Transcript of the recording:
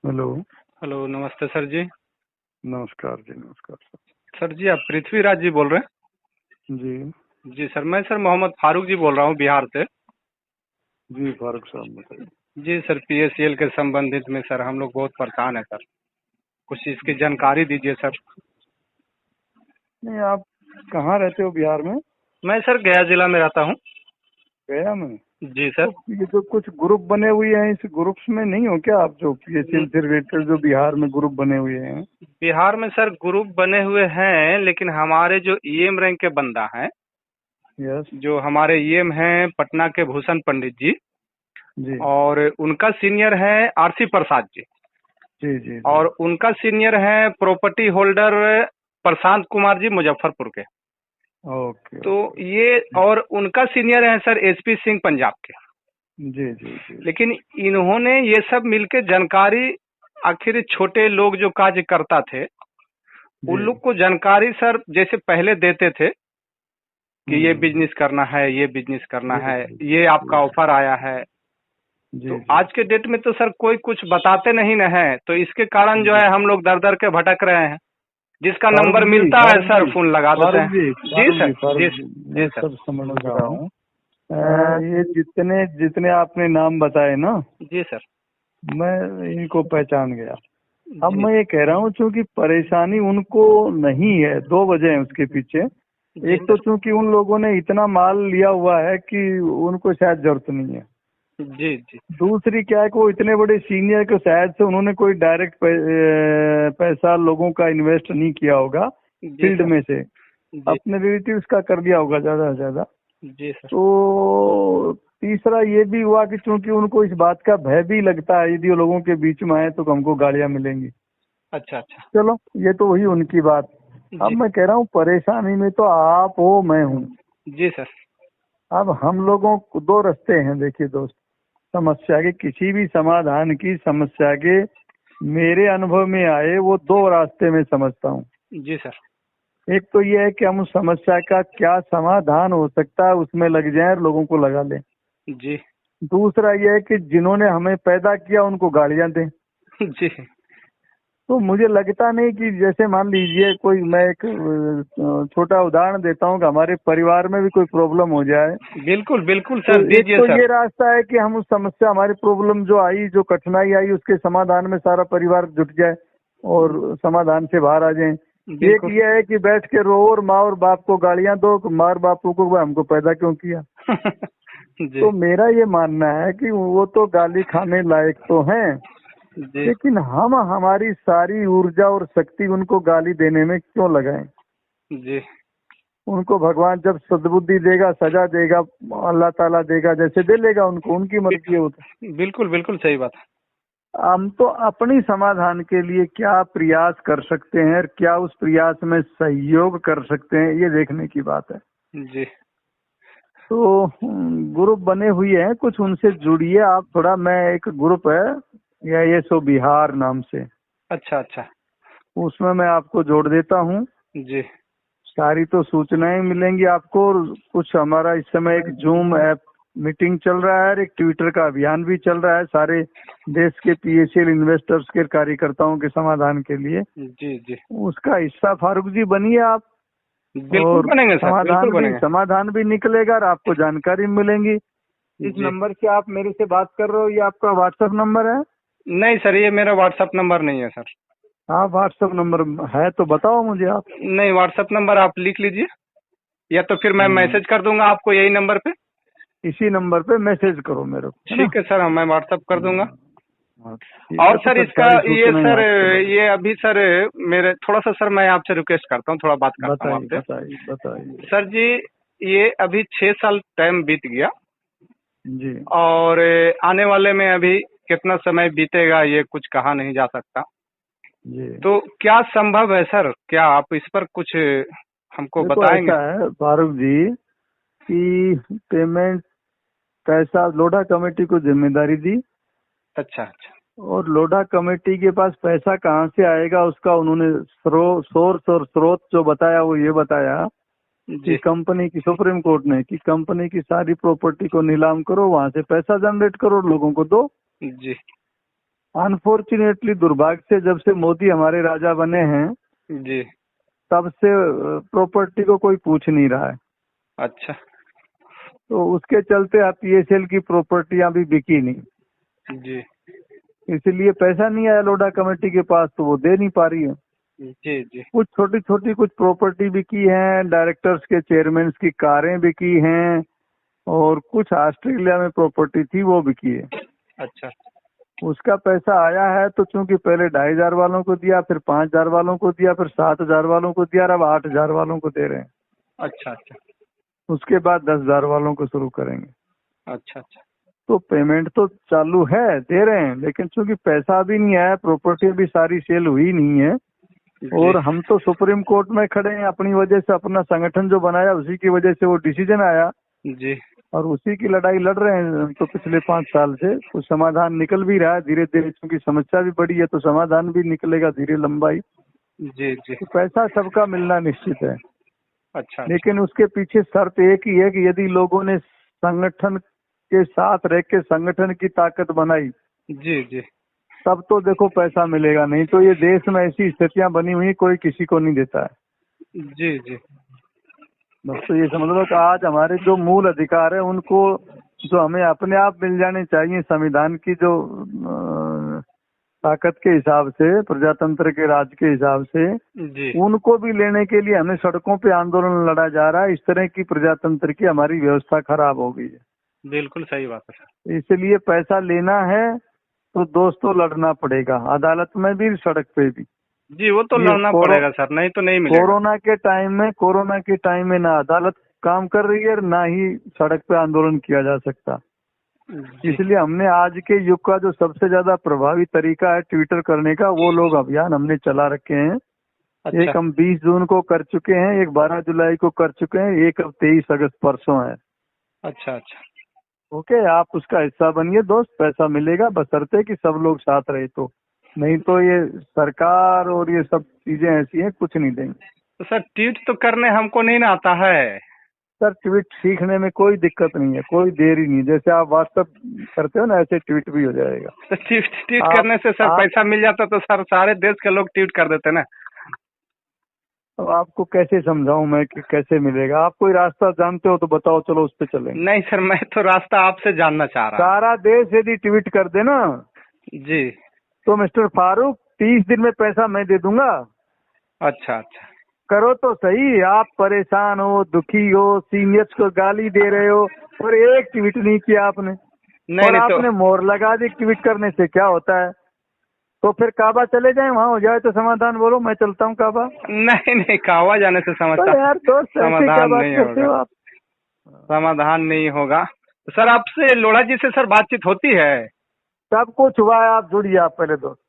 Hello. Hello, नमस्ते sir जी। नमस्कार जी, नमस्कार सर। सर जी, आप पृथ्वीराज जी बोल रहे जी। हैं? जी सर, मैं सर मोहम्मद फारूक जी बोल रहा हूँ बिहार से। जी फारूक साहब बताइए। जी सर, पीएससीएल के संबंधित में सर हम लोग बहुत परेशान हैं सर। कुछ इसकी जानकारी दीजिए सर। नहीं, आप कहाँ रहते हो बिहार में? मैं सर गया जिला में रहता हूँ। गया में? जी सर। तो ये जो कुछ ग्रुप बने हुए हैं, इस ग्रुप्स में नहीं हो क्या आप? जो पीएसएल से रिलेटेड जो बिहार में ग्रुप बने हुए हैं। बिहार में सर ग्रुप बने हुए हैं, लेकिन हमारे जो ईएम रैंक के बंदा हैं, यस। जो हमारे ईएम हैं पटना के भूषण पंडित जी, जी और उनका सीनियर है आरसी प्रसाद जी, जी जी जी। और उनका सीनियर है प्रॉपर्टी होल्डर प्रशांत कुमार जी मुजफ्फरपुर के। ओके तो ओके। ये और उनका सीनियर है सर एसपी सिंह पंजाब के। जी जी जी। लेकिन इन्होंने ये सब मिलके जानकारी, आखिर छोटे लोग जो कार्य करता थे उन जी। लोग को जानकारी सर जैसे पहले देते थे कि ये हम्म। बिजनेस करना है, ये बिजनेस करना जी है, जी ये जी आपका ऑफर आया है। जी तो जी आज के डेट में तो सर कोई कुछ बताते नहीं न है, तो इसके कारण जो जी। है हम लोग दर दर के भटक रहे हैं। जिसका फारूक नंबर जी, मिलता है फारूक सर जी, फोन लगा देते फारूक हैं। जी, जी फारूक सर। जी, फारूक जी जी, जी मैं सर। सब समझ रहा हूँ। ये जितने जितने आपने नाम बताए ना, जी सर। मैं इनको पहचान गया। अब जी मैं ये कह रहा हूँ, चूंकि परेशानी उनको नहीं है, दो वजह है उसके पीछे। जी एक तो सर। चूंकि उन लोगों ने इतना माल लिया हुआ है कि उनको शायद जरूरत नहीं है। जी जी दूसरी क्या है कि वो इतने बड़े सीनियर के शायद से उन्होंने कोई डायरेक्ट पैसा लोगों का इन्वेस्ट नहीं किया होगा जी फील्ड सर। में से, जी अपने रिलेटिव्स का कर दिया होगा ज्यादा से ज्यादा। जी सर। तो तीसरा ये भी हुआ कि चूंकि उनको इस बात का भय भी लगता है, यदि वो लोगों के बीच में आए तो हमको गालियां मिलेंगी। अच्छा अच्छा। चलो, ये तो वही उनकी बात। अब जी मैं कह रहा हूँ, परेशानी में तो आप हो, मैं हूँ। जी सर। अब हम लोगों को दो रास्ते हैं, देखिए दोस्त। समस्या के, किसी भी समाधान की समस्या के मेरे अनुभव में आए वो दो रास्ते में समझता हूँ। जी सर। एक तो ये है कि हम उस समस्या का क्या समाधान हो सकता है उसमें लग जाएं और लोगों को लगा लें। जी दूसरा ये है कि जिन्होंने हमें पैदा किया उनको गालियां दें। जी। तो मुझे लगता नहीं कि, जैसे मान लीजिए कोई, मैं एक छोटा उदाहरण देता हूँ कि हमारे परिवार में भी कोई प्रॉब्लम हो जाए, बिल्कुल बिल्कुल तो सर, एक दीजिए तो सर। ये रास्ता है कि हम उस समस्या, हमारी प्रॉब्लम जो आई, जो कठिनाई आई, उसके समाधान में सारा परिवार जुट जाए और समाधान से बाहर आ जाए। एक बिल्कुल। ये है कि बैठ के रो और माँ और बाप को गालियां दो, मार बापू को भाई हमको पैदा क्यों किया। जी तो मेरा ये मानना है कि वो तो गाली खाने लायक तो हैं, जी लेकिन हम हमारी सारी ऊर्जा और शक्ति उनको गाली देने में क्यों लगाएं। जी। उनको भगवान जब सद्बुद्धि देगा, सजा देगा, अल्लाह ताला देगा, जैसे दे लेगा उनको, उनकी मर्जी है वो तो। बिल्कुल बिल्कुल सही बात हम तो अपनी समाधान के लिए क्या प्रयास कर सकते हैं और क्या उस प्रयास में सहयोग कर सकते हैं, ये देखने की बात है। है। जी तो ग्रुप बने हुए हैं कुछ, उनसे जुड़िए आप थोड़ा। मैं, एक ग्रुप है या ये सो बिहार नाम से, अच्छा अच्छा। उसमें मैं आपको जोड़ देता हूँ। जी सारी तो सूचनाएं मिलेंगी आपको। और कुछ हमारा इस समय एक जूम ऐप मीटिंग चल रहा है और एक ट्विटर का अभियान भी चल रहा है, सारे देश के पीएसएल इन्वेस्टर्स के कार्यकर्ताओं के समाधान के लिए। जी जी। उसका हिस्सा फारूक जी बनिए आप। बिल्कुल और बनेंगे सर, बिल्कुल बनेंगे। समाधान भी निकलेगा और आपको जानकारी मिलेंगी। इस जी। नंबर से आप मेरे से बात कर रहे हो, ये आपका व्हाट्सएप नंबर है? नहीं सर, ये मेरा व्हाट्सअप नंबर नहीं है सर। हाँ, व्हाट्सएप नंबर है तो बताओ मुझे आप। नहीं, व्हाट्सअप नंबर आप लिख लीजिए, या तो फिर मैं हम्म, मैसेज कर दूंगा आपको यही नंबर पे। इसी नंबर पे मैसेज करो मेरे को, है ना? ठीक है सर, मैं व्हाट्सअप कर दूंगा। हाँ, ठीक है। और तो सर फिर इसका, सारी ये सूचनाएं सर, आपको लगे। ये अभी सर मेरे थोड़ा सा सर मैं आपसे रिक्वेस्ट करता हूँ, थोड़ा बात करता हूँ बताइए आपसे। बताइए बताइए। सर जी, ये अभी 6 साल टाइम बीत गया, जी और आने वाले में अभी कितना समय बीतेगा ये कुछ कहा नहीं जा सकता। जी। तो क्या संभव है सर, क्या आप इस पर कुछ हमको देखो, बताएंगे? ऐसा है फारूक जी कि पेमेंट, पैसा लोढ़ा कमेटी को जिम्मेदारी दी, अच्छा अच्छा। और लोढ़ा कमेटी के पास पैसा कहाँ से आएगा उसका उन्होंने सोर्स और स्रोत जो बताया वो ये बताया कि जी कंपनी की, सुप्रीम कोर्ट ने, कि कंपनी की सारी प्रॉपर्टी को नीलाम करो, वहां से पैसा जनरेट करो और लोगों को दो। जी अनफॉर्चुनेटली, दुर्भाग्य से, जब से मोदी हमारे राजा बने हैं जी। तब से प्रॉपर्टी को कोई पूछ नहीं रहा है। अच्छा। तो उसके चलते पीएसएल की प्रॉपर्टियां भी बिकी नहीं। जी इसलिए पैसा नहीं आया लोढ़ा कमेटी के पास, तो वो दे नहीं पा रही है। जी। जी कुछ छोटी छोटी कुछ प्रॉपर्टी बिकी हैं, डायरेक्टर्स के चेयरमैन की कारें बिकी हैं, और कुछ ऑस्ट्रेलिया में प्रॉपर्टी थी वो बिकी है। अच्छा। उसका पैसा आया है, तो चूंकि पहले 2,500 वालों को दिया, फिर 5,000 वालों को दिया, फिर 7,000 वालों को दिया, और अब 8,000 वालों को दे रहे हैं। अच्छा अच्छा। उसके बाद 10,000 वालों को शुरू करेंगे। अच्छा अच्छा। तो पेमेंट तो चालू है, दे रहे हैं, लेकिन चूंकि पैसा भी नहीं आया, प्रॉपर्टी भी सारी सेल हुई नहीं है, और हम तो सुप्रीम कोर्ट में खड़े हैं। अपनी वजह से, अपना संगठन जो बनाया उसी की वजह से वो डिसीजन आया, जी और उसी की लड़ाई लड़ रहे हैं तो पिछले 5 साल से। कुछ समाधान निकल भी रहा है धीरे धीरे, क्योंकि समस्या भी बड़ी है तो समाधान भी निकलेगा धीरे लंबाई। जी जी। तो पैसा सबका मिलना निश्चित है, अच्छा अच्छा। लेकिन उसके पीछे शर्त एक ही है कि यदि लोगों ने संगठन के साथ रह के संगठन की ताकत बनाई, जी जी। तब तो देखो पैसा मिलेगा। नहीं तो ये देश में ऐसी स्थितियां बनी हुई, कोई किसी को नहीं देता है। जी जी। बस तो ये समझ लो कि आज हमारे जो मूल अधिकार है उनको, जो हमें अपने आप मिल जाने चाहिए संविधान की जो ताकत के हिसाब से, प्रजातंत्र के राज के हिसाब से, जी उनको भी लेने के लिए हमें सड़कों पे आंदोलन लड़ा जा रहा है। इस तरह की प्रजातंत्र की हमारी व्यवस्था खराब हो गई है। बिल्कुल सही बात है सर। इसलिए पैसा लेना है तो दोस्तों लड़ना पड़ेगा, अदालत में भी, सड़क पे भी। जी वो तो ये लड़ना पड़ेगा सर, नहीं तो नहीं मिलेगा। कोरोना के टाइम में ना अदालत काम कर रही है, ना ही सड़क पे आंदोलन किया जा सकता। जी। इसलिए हमने आज के युग का जो सबसे ज्यादा प्रभावी तरीका है ट्विटर करने का, वो लोग अभियान हमने चला रखे हैं। अच्छा। एक हम 20 जून को कर चुके हैं, एक 12 जुलाई को कर चुके हैं, एक अब 23 अगस्त परसों है। अच्छा अच्छा। ओके, आप उसका हिस्सा बनिए दोस्त, पैसा मिलेगा, बशर्ते कि सब लोग साथ रहे तो। नहीं तो ये सरकार और ये सब चीजें ऐसी हैं, कुछ नहीं देंगे। तो सर ट्वीट तो करने हमको नहीं ना आता है। सर ट्वीट सीखने में कोई दिक्कत नहीं है, कोई देरी नहीं। जैसे आप व्हाट्सएप करते हो ना, ऐसे ट्वीट भी हो जाएगा। तो ट्वीट करने से सर पैसा मिल जाता तो सर सारे देश के लोग ट्वीट कर देते ना। अब आपको कैसे समझाऊं मैं कि कैसे मिलेगा? आप कोई रास्ता जानते हो तो बताओ, चलो उस पे चलेंगे। नहीं सर, मैं तो रास्ता आपसे जानना चाह रहा सारा देश यदि ट्वीट कर देना हूँ। जी। तो मिस्टर फारूक 30 दिन में पैसा मैं दे दूंगा। अच्छा अच्छा। करो तो सही। आप परेशान हो, दुखी हो, सीनियर्स को गाली दे रहे हो, और एक ट्वीट नहीं किया आपने। नहीं और नहीं तो आपने मोहर लगा दी ट्वीट करने से क्या होता है? तो फिर काबा चले जाए, वहाँ हो जाए तो समाधान। बोलो मैं चलता हूँ काबा। नहीं नहीं, कावा जाने से तो यार दोस्त, ऐसे क्या समाधान बात नहीं करते हो होगा। आप? समाधान नहीं होगा। सर आपसे लोढ़ा जी से सर बातचीत होती है? सब कुछ हुआ है, आप जुड़िए आप पहले दोस्त।